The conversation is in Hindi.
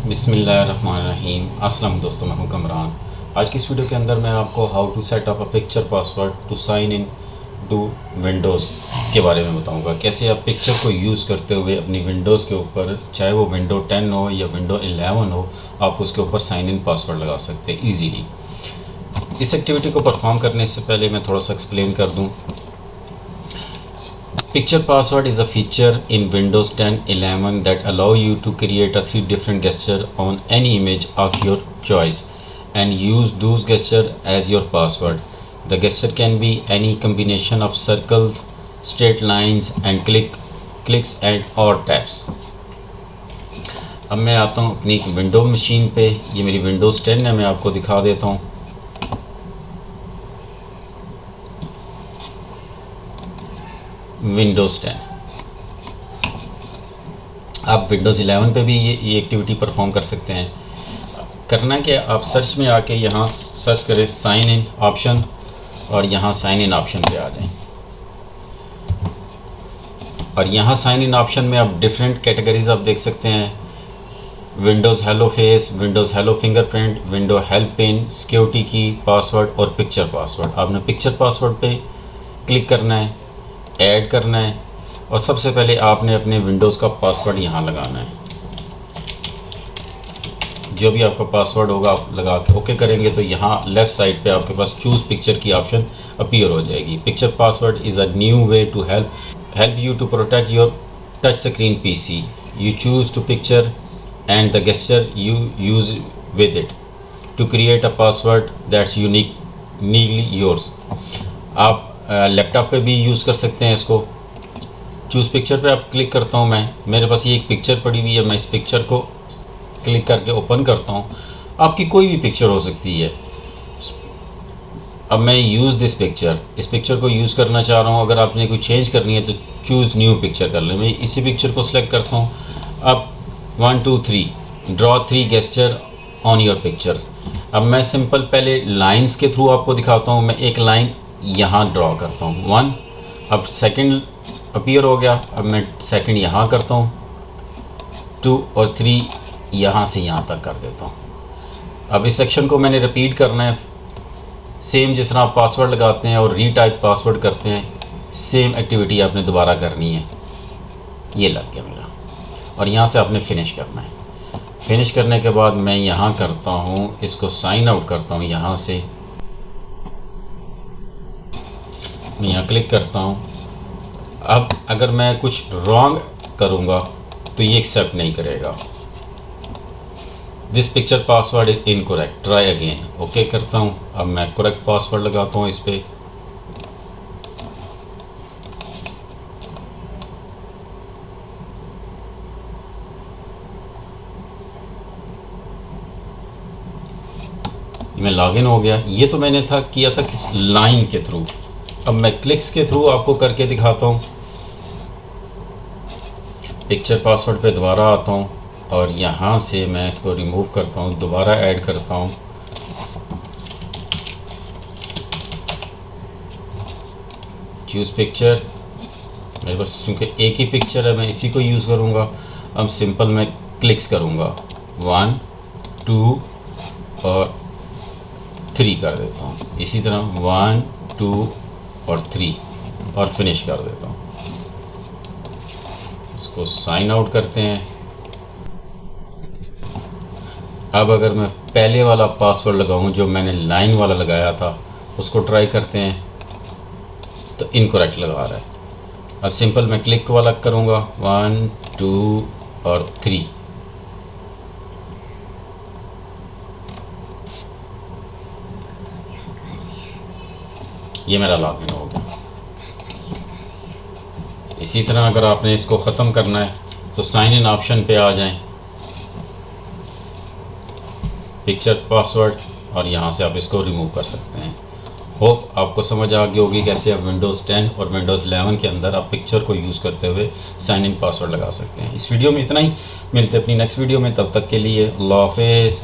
बिस्मिल्लाहिर्रहमानिर्रहीम। अस्सलाम दोस्तों, मैं हूं कमरान। आज की इस वीडियो के अंदर मैं आपको how to set up a picture password to sign in to Windows के बारे में बताऊंगा। कैसे आप पिक्चर को यूज़ करते हुए अपनी विंडोज़ के ऊपर, चाहे वो विंडो 10 हो या विंडो 11 हो, आप उसके ऊपर साइन इन पासवर्ड लगा सकते हैं ईजीली। इस एक्टिविटी को परफॉर्म करने से पहले मैं थोड़ा सा एक्सप्लेन कर दूँ। Picture password is a feature in Windows 10 11 that allow you to create a 3 different gesture on any image of your choice and use those gesture as your password. The gesture can be any combination of circles, straight lines and clicks and or taps. अब मैं आता हूँ अपनी विंडो मशीन पे। ये मेरी विंडोज़ 10 है, मैं आपको दिखा देता हूँ। विंडोज़ 10। आप विंडोज़ 11 पे भी ये एक्टिविटी परफॉर्म कर सकते हैं। करना क्या, आप सर्च में आके यहाँ सर्च करें साइन इन ऑप्शन और यहाँ साइन इन ऑप्शन पे आ जाएं। और यहाँ साइन इन ऑप्शन में आप डिफरेंट कैटेगरीज आप देख सकते हैं। Windows hello face, Windows hello fingerprint, window help pin, security की, पासवर्ड और पिक्चर पासवर्ड। आपने पिक्चर पासवर्ड पे क्लिक करना है, ऐड करना है और सबसे पहले आपने अपने विंडोज़ का पासवर्ड यहाँ लगाना है। जो भी आपका पासवर्ड होगा आप लगा के ओके करेंगे तो यहाँ लेफ़्ट साइड पे आपके पास चूज़ पिक्चर की ऑप्शन अपीयर हो जाएगी। Picture password is a new way to help you to protect your touch screen PC. You choose to picture and the gesture you use with it to create a password that's uniquely yours. आप लैपटॉप पे भी यूज़ कर सकते हैं इसको। चूज़ पिक्चर पे आप क्लिक करता हूँ मैं, मेरे पास ये एक पिक्चर पड़ी हुई है, मैं इस पिक्चर को क्लिक करके ओपन करता हूँ। आपकी कोई भी पिक्चर हो सकती है। अब मैं यूज़ दिस पिक्चर, इस पिक्चर को यूज़ करना चाह रहा हूँ। अगर आपने कोई चेंज करनी है तो चूज़ न्यू पिक्चर कर लें। मैं इसी पिक्चर को सिलेक्ट करता हूँ। अब 1 2 3 draw 3 gesture on your pictures. अब मैं सिंपल पहले लाइंस के थ्रू आपको दिखाता हूँ। मैं एक लाइन यहाँ ड्रॉ करता हूँ 1, अब सेकंड अपीयर हो गया। अब मैं सेकंड यहाँ करता हूँ 2 और 3 यहाँ से यहाँ तक कर देता हूँ। अब इस सेक्शन को मैंने रिपीट करना है। सेम जिस तरह आप पासवर्ड लगाते हैं और रीटाइप पासवर्ड करते हैं, सेम एक्टिविटी आपने दोबारा करनी है। ये लग गया मेरा और यहाँ से आपने फिनिश करना है। फिनिश करने के बाद मैं यहाँ करता हूँ, इसको साइन आउट करता हूँ। यहाँ से मैं यहाँ क्लिक करता हूँ। अब अगर मैं कुछ रॉन्ग करूँगा तो ये एक्सेप्ट नहीं करेगा। This picture password is incorrect, try again. Okay करता हूँ। अब मैं करेक्ट पासवर्ड लगाता हूँ इस पर। मैं लॉगिन हो गया। ये तो मैंने किया था किस लाइन के थ्रू। अब मैं क्लिक्स के थ्रू आपको करके दिखाता हूँ। पिक्चर पासवर्ड पे दोबारा आता हूँ और यहाँ से मैं इसको रिमूव करता हूँ, दोबारा ऐड करता हूँ। चूज़ पिक्चर, मेरे पास क्योंकि एक ही पिक्चर है मैं इसी को यूज़ करूँगा। अब सिंपल मैं क्लिक्स करूँगा 1 2 और 3 कर देता हूँ। इसी तरह 1 2 और 3 और फिनिश कर देता हूँ। इसको साइन आउट करते हैं। अब अगर मैं पहले वाला पासवर्ड लगाऊं जो मैंने लाइन वाला लगाया था, उसको ट्राई करते हैं तो इनकरेक्ट लगा रहा है। अब सिंपल मैं क्लिक वाला करूंगा 1 2 और 3। ये मेरा लॉगिन हो गया। इसी तरह अगर आपने इसको ख़त्म करना है तो साइन इन ऑप्शन पे आ जाएं, पिक्चर पासवर्ड, और यहाँ से आप इसको रिमूव कर सकते हैं। होप आपको समझ आ गई होगी कैसे आप विंडोज़ 10 और विंडोज़ 11 के अंदर आप पिक्चर को यूज़ करते हुए साइन इन पासवर्ड लगा सकते हैं। इस वीडियो में इतना ही। मिलते हैं अपनी नेक्स्ट वीडियो में, तब तक के लिए अल्लाह हाफ़िज़।